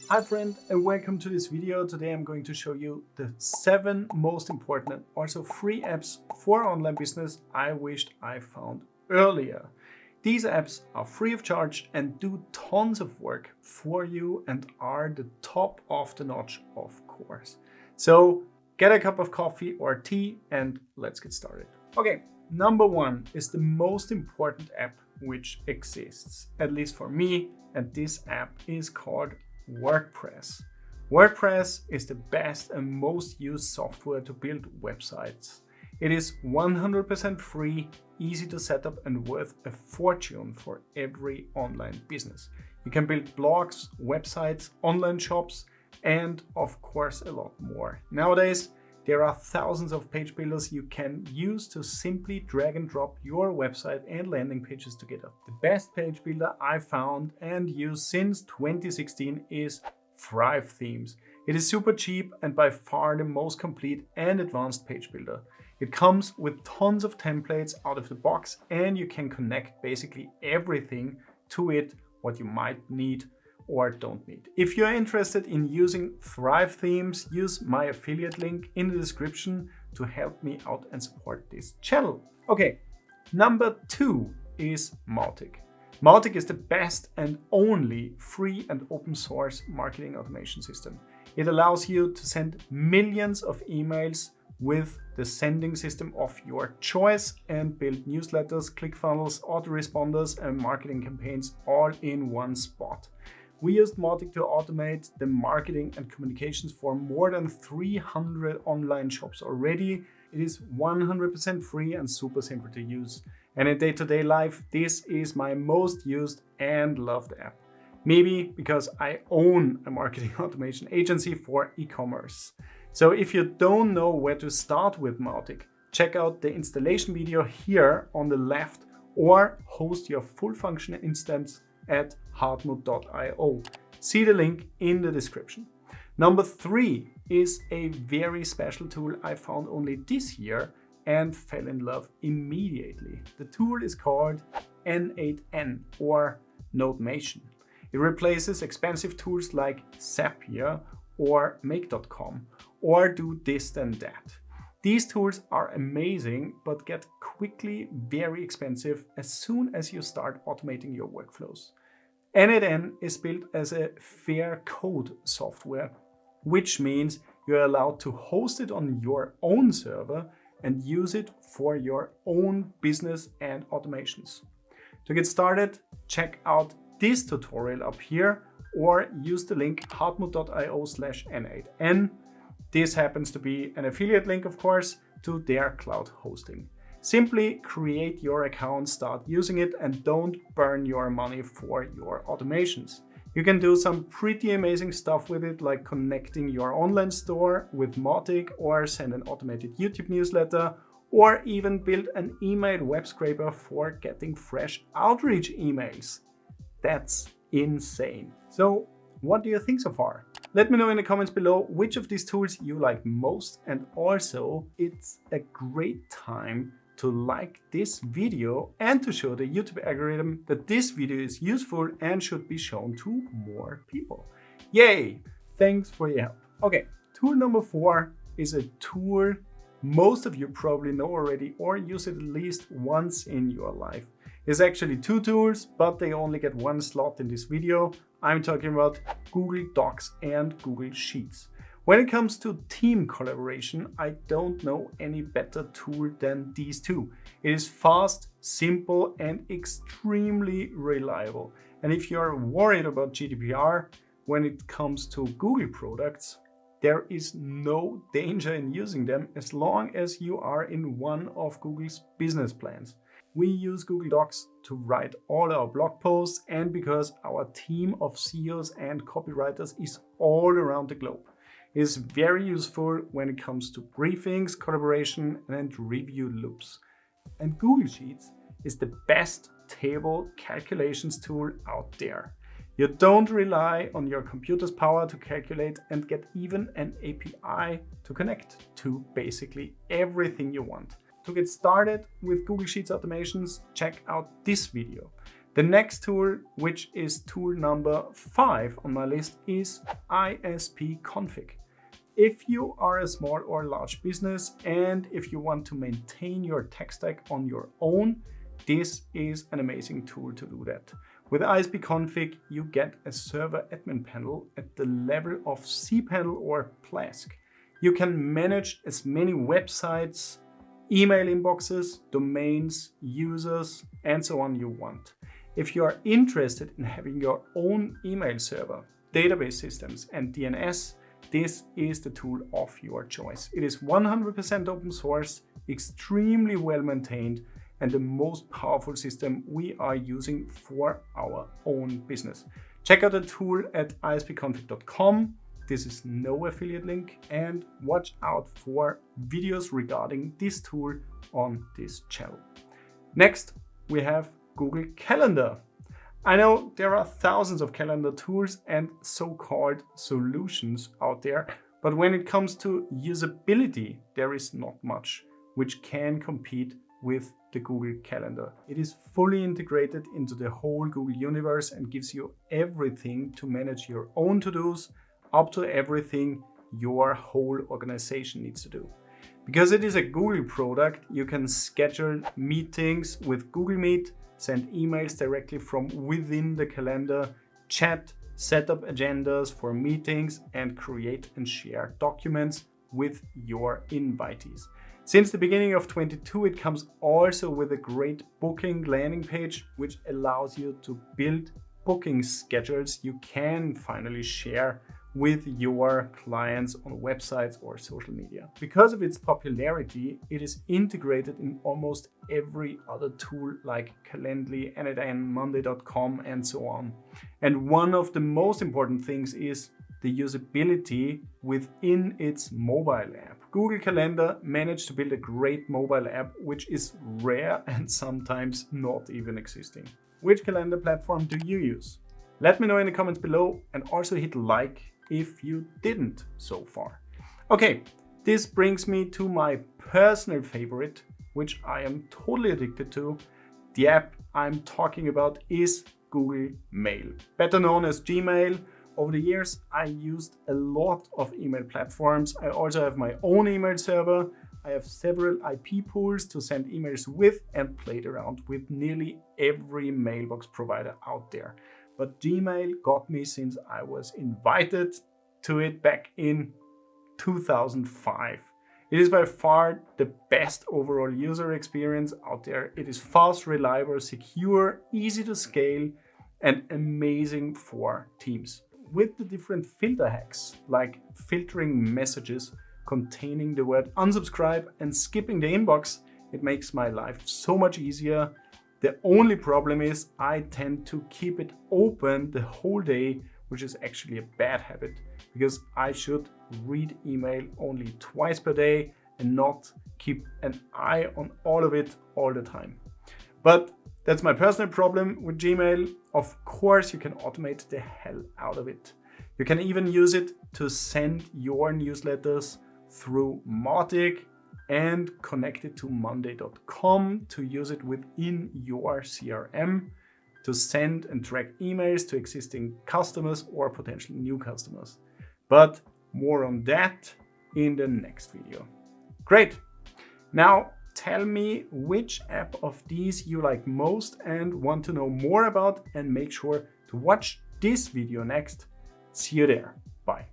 Hi friend, and welcome to this video. Today I'm going to show you the 7 most important and also free apps for online business I wished I found earlier. These apps are free of charge and do tons of work for you and are the top of the notch, of course. So get a cup of coffee or tea and let's get started. Okay, number 1 is the most important app which exists, at least for me, and this app is called Wordpress. Wordpress is the best and most used software to build websites. It is 100% free, easy to set up, and worth a fortune for every online business. You can build blogs, websites, online shops, and of course a lot more. Nowadays, there are thousands of page builders you can use to simply drag and drop your website and landing pages together. The best page builder I found and use since 2016 is ThriveThemes. It is super cheap and by far the most complete and advanced page builder. It comes with tons of templates out of the box and you can connect basically everything to it what you might need or don't need. If you're interested in using ThriveThemes, use my affiliate link in the description to help me out and support this channel. Okay, number 2 is Mautic. Mautic is the best and only free and open source marketing automation system. It allows you to send millions of emails with the sending system of your choice and build newsletters, ClickFunnels, autoresponders, and marketing campaigns all in one spot. We used Mautic to automate the marketing and communications for more than 300 online shops already. It is 100% free and super simple to use. And in day-to-day life, this is my most used and loved app. Maybe because I own a marketing automation agency for e-commerce. So if you don't know where to start with Mautic, check out the installation video here on the left or host your full function instance at hartmut.io. See the link in the description. Number 3 is a very special tool I found only this year and fell in love immediately. The tool is called N8N or Nodemation. It replaces expensive tools like Zapier or Make.com or Do This Then That. These tools are amazing, but get quickly very expensive as soon as you start automating your workflows. N8N is built as a fair code software, which means you're allowed to host it on your own server and use it for your own business and automations. To get started, check out this tutorial up here or use the link hartmut.io/N8N. This happens to be an affiliate link, of course, to their cloud hosting. Simply create your account, start using it, and don't burn your money for your automations. You can do some pretty amazing stuff with it, like connecting your online store with Mautic or send an automated YouTube newsletter, or even build an email web scraper for getting fresh outreach emails. That's insane. So what do you think so far? Let me know in the comments below which of these tools you like most, and also it's a great time to like this video and to show the YouTube algorithm that this video is useful and should be shown to more people. Yay! Thanks for your help. Okay, tool number 4 is a tool most of you probably know already or use it at least once in your life. It's actually 2 tools, but they only get 1 slot in this video. I'm talking about Google Docs and Google Sheets. When it comes to team collaboration, I don't know any better tool than these 2. It is fast, simple, and extremely reliable. And if you're worried about GDPR when it comes to Google products, there is no danger in using them as long as you are in one of Google's business plans. We use Google Docs to write all our blog posts and because our team of SEOs and copywriters is all around the globe. It is very useful when it comes to briefings, collaboration, and review loops. And Google Sheets is the best table calculations tool out there. You don't rely on your computer's power to calculate and get even an API to connect to basically everything you want. To get started with Google Sheets automations, check out this video. The next tool, which is tool number 5 on my list, is ISPCONFIG. If you are a small or large business and if you want to maintain your tech stack on your own, this is an amazing tool to do that. With ISPCONFIG, you get a server admin panel at the level of cPanel or Plesk. You can manage as many websites, email inboxes, domains, users, and so on you want. If you are interested in having your own email server, database systems, and DNS, this is the tool of your choice. It is 100% open source, extremely well maintained, and the most powerful system we are using for our own business. Check out the tool at ispconfig.com. This is no affiliate link, and watch out for videos regarding this tool on this channel. Next, we have Google Calendar. I know there are thousands of calendar tools and so-called solutions out there, but when it comes to usability, there is not much which can compete with the Google Calendar. It is fully integrated into the whole Google universe and gives you everything to manage your own to-dos, up to everything your whole organization needs to do. Because it is a Google product, you can schedule meetings with Google Meet, send emails directly from within the calendar, chat, set up agendas for meetings, and create and share documents with your invitees. Since the beginning of 2022, it comes also with a great booking landing page, which allows you to build booking schedules you can finally share with your clients on websites or social media. Because of its popularity, it is integrated in almost every other tool like Calendly, NetN, Monday.com, and so on. And one of the most important things is the usability within its mobile app. Google Calendar managed to build a great mobile app, which is rare and sometimes not even existing. Which calendar platform do you use? Let me know in the comments below, and also hit like if you didn't so far. Okay, this brings me to my personal favorite, which I am totally addicted to. The app I'm talking about is Google Mail, better known as Gmail. Over the years, I used a lot of email platforms. I also have my own email server. I have several IP pools to send emails with and played around with nearly every mailbox provider out there. But Gmail got me since I was invited to it back in 2005. It is by far the best overall user experience out there. It is fast, reliable, secure, easy to scale, and amazing for teams. With the different filter hacks, like filtering messages containing the word unsubscribe and skipping the inbox, it makes my life so much easier. The only problem is I tend to keep it open the whole day, which is actually a bad habit, because I should read email only twice per day and not keep an eye on all of it all the time. But that's my personal problem with Gmail. Of course, you can automate the hell out of it. You can even use it to send your newsletters through Mautic and connect it to Monday.com to use it within your CRM to send and track emails to existing customers or potential new customers. But more on that in the next video. Great. Now tell me which app of these you like most and want to know more about, and make sure to watch this video next. See you there. Bye.